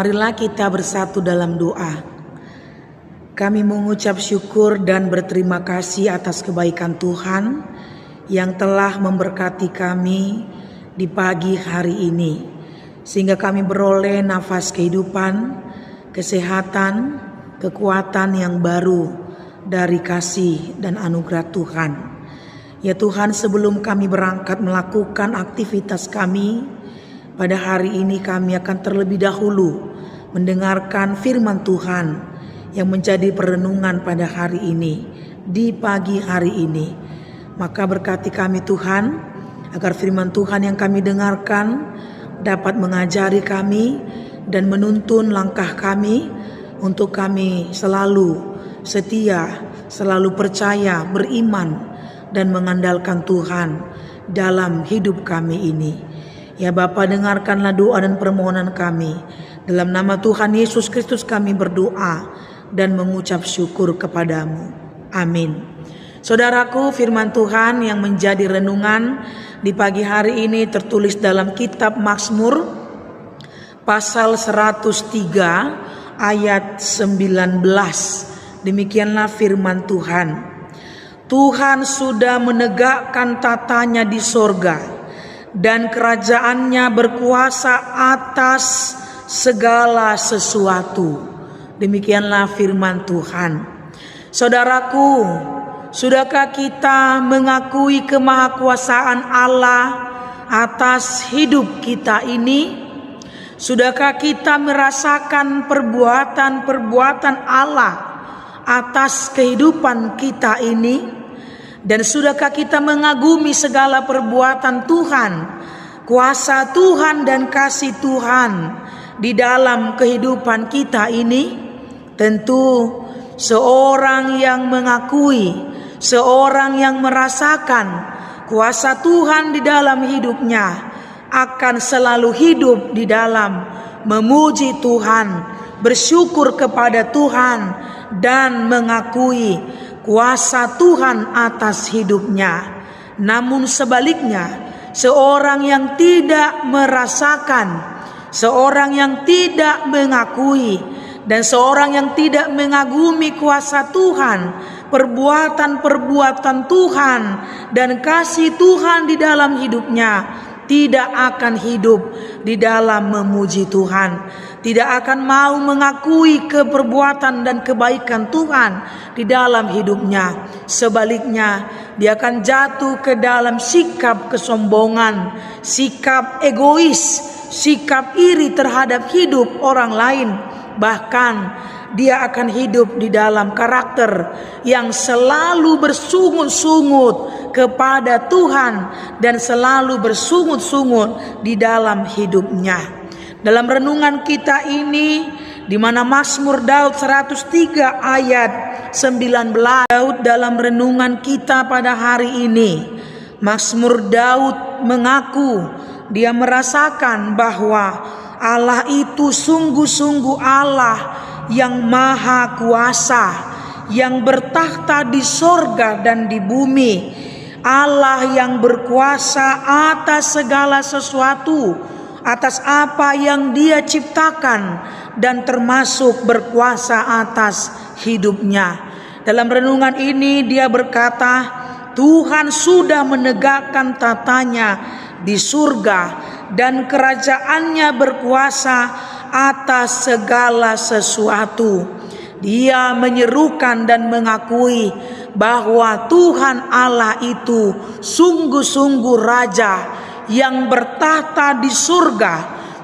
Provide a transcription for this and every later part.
Marilah kita bersatu dalam doa. Kami mengucap syukur dan berterima kasih atas kebaikan Tuhan yang telah memberkati kami di pagi hari ini, sehingga kami beroleh nafas kehidupan, kesehatan, kekuatan yang baru dari kasih dan anugerah Tuhan. Ya Tuhan, sebelum kami berangkat melakukan aktivitas kami pada hari ini, kami akan terlebih dahulu mendengarkan firman Tuhan yang menjadi perenungan pada hari ini, di pagi hari ini. Maka berkati kami Tuhan, agar firman Tuhan yang kami dengarkan dapat mengajari kami dan menuntun langkah kami untuk kami selalu setia, selalu percaya, beriman, dan mengandalkan Tuhan dalam hidup kami ini. Ya Bapa, dengarkanlah doa dan permohonan kami. Dalam nama Tuhan Yesus Kristus kami berdoa dan mengucap syukur kepadamu. Amin. Saudaraku, firman Tuhan yang menjadi renungan di pagi hari ini tertulis dalam kitab Mazmur pasal 103 ayat 19. Demikianlah firman Tuhan. Tuhan sudah menegakkan tatanya di sorga, dan kerajaannya berkuasa atas segala sesuatu. Demikianlah firman Tuhan. Saudaraku, sudahkah kita mengakui kemahakuasaan Allah atas hidup kita ini? Sudahkah kita merasakan perbuatan-perbuatan Allah atas kehidupan kita ini? Dan sudahkah kita mengagumi segala perbuatan Tuhan, kuasa Tuhan dan kasih Tuhan di dalam kehidupan kita ini? Tentu seorang yang mengakui, seorang yang merasakan kuasa Tuhan di dalam hidupnya akan selalu hidup di dalam memuji Tuhan, bersyukur kepada Tuhan, dan mengakui kuasa Tuhan atas hidupnya. Namun sebaliknya, seorang yang tidak merasakan, seorang yang tidak mengakui, dan seorang yang tidak mengagumi kuasa Tuhan, perbuatan-perbuatan Tuhan, dan kasih Tuhan di dalam hidupnya, tidak akan hidup di dalam memuji Tuhan, tidak akan mau mengakui keperbuatan dan kebaikan Tuhan di dalam hidupnya. Sebaliknya, dia akan jatuh ke dalam sikap kesombongan, sikap egois, sikap iri terhadap hidup orang lain. Bahkan dia akan hidup di dalam karakter yang selalu bersungut-sungut kepada Tuhan dan selalu bersungut-sungut di dalam hidupnya. Dalam renungan kita ini, di mana Mazmur Daud 103 ayat 19, Daud dalam renungan kita pada hari ini, Mazmur Daud mengaku dia merasakan bahwa Allah itu sungguh-sungguh Allah yang maha kuasa, yang bertakhta di sorga dan di bumi, Allah yang berkuasa atas segala sesuatu, atas apa yang dia ciptakan, dan termasuk berkuasa atas hidupnya. Dalam renungan ini dia berkata, Tuhan sudah menegakkan tatanya di surga, dan kerajaannya berkuasa atas segala sesuatu. Dia menyerukan dan mengakui bahwa Tuhan Allah itu sungguh-sungguh Raja yang bertahta di surga,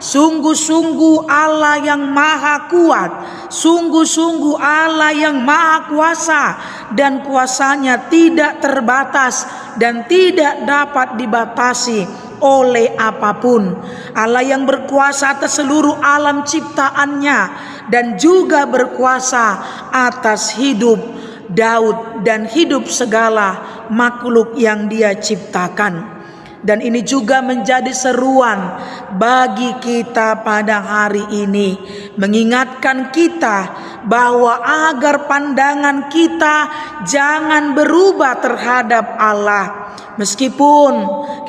sungguh-sungguh Allah yang maha kuat, sungguh-sungguh Allah yang maha kuasa, dan kuasanya tidak terbatas dan tidak dapat dibatasi oleh apapun. Allah yang berkuasa atas seluruh alam ciptaannya dan juga berkuasa atas hidup Daud dan hidup segala makhluk yang dia ciptakan. Dan ini juga menjadi seruan bagi kita pada hari ini, mengingatkan kita bahwa agar pandangan kita jangan berubah terhadap Allah. Meskipun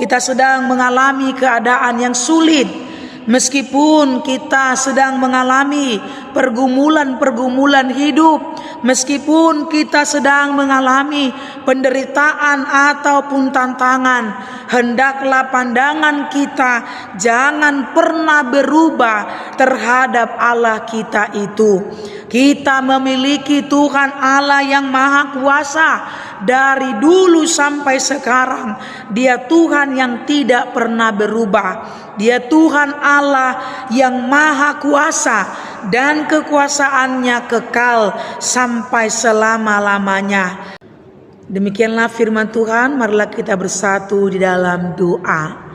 kita sedang mengalami keadaan yang sulit, Meskipun kita sedang mengalami pergumulan-pergumulan hidup, meskipun kita sedang mengalami penderitaan ataupun tantangan, hendaklah pandangan kita jangan pernah berubah terhadap Allah kita itu. Kita memiliki Tuhan Allah yang Maha Kuasa dari dulu sampai sekarang. Dia Tuhan yang tidak pernah berubah. Dia Tuhan Allah yang Maha Kuasa dan kekuasaannya kekal sampai selama-lamanya. Demikianlah firman Tuhan, marilah kita bersatu di dalam doa.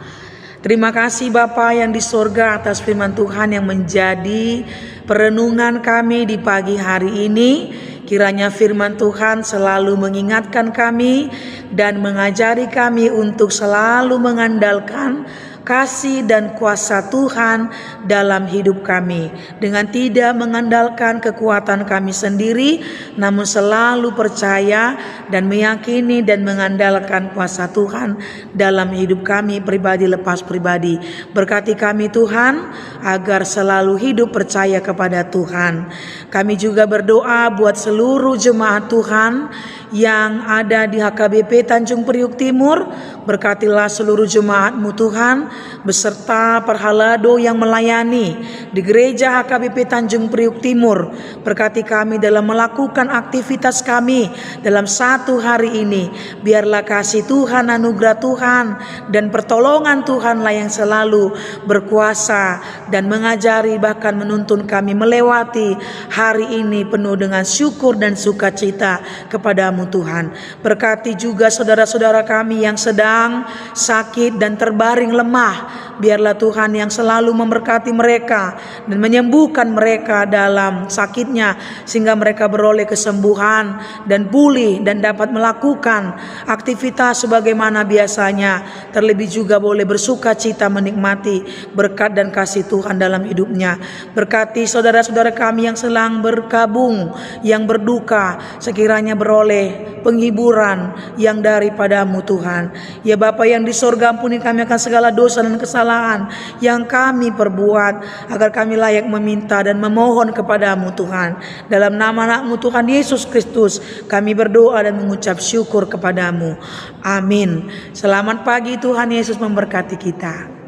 Terima kasih Bapa yang di sorga atas firman Tuhan yang menjadi perenungan kami di pagi hari ini. Kiranya firman Tuhan selalu mengingatkan kami dan mengajari kami untuk selalu mengandalkan kasih dan kuasa Tuhan dalam hidup kami, dengan tidak mengandalkan kekuatan kami sendiri, namun selalu percaya dan meyakini dan mengandalkan kuasa Tuhan dalam hidup kami pribadi lepas pribadi. Berkati kami Tuhan agar selalu hidup percaya kepada Tuhan. Kami juga berdoa buat seluruh jemaat Tuhan yang ada di HKBP Tanjung Priuk Timur. Berkatilah seluruh jemaat-Mu Tuhan, beserta Perhalado yang melayani di gereja HKBP Tanjung Priuk Timur. Berkati kami dalam melakukan aktivitas kami dalam satu hari ini. Biarlah kasih Tuhan, anugerah Tuhan dan pertolongan Tuhanlah yang selalu berkuasa dan mengajari, bahkan menuntun kami melewati hari ini penuh dengan syukur dan sukacita kepadamu Tuhan. Berkati juga saudara-saudara kami yang sedang sakit dan terbaring lemah. Biarlah Tuhan yang selalu memberkati mereka dan menyembuhkan mereka dalam sakitnya, sehingga mereka beroleh kesembuhan dan pulih dan dapat melakukan aktivitas sebagaimana biasanya. Terlebih juga boleh bersuka cita menikmati berkat dan kasih Tuhan dalam hidupnya. Berkati saudara-saudara kami yang sedang berkabung, yang berduka, sekiranya beroleh penghiburan yang daripadamu Tuhan. Ya Bapa yang di sorga, ampuni kami akan segala dosa dan kesalahan yang kami perbuat, agar kami layak meminta dan memohon kepadamu Tuhan. Dalam nama anak-Mu Tuhan Yesus Kristus kami berdoa dan mengucap syukur kepadamu. Amin. Selamat pagi, Tuhan Yesus memberkati kita.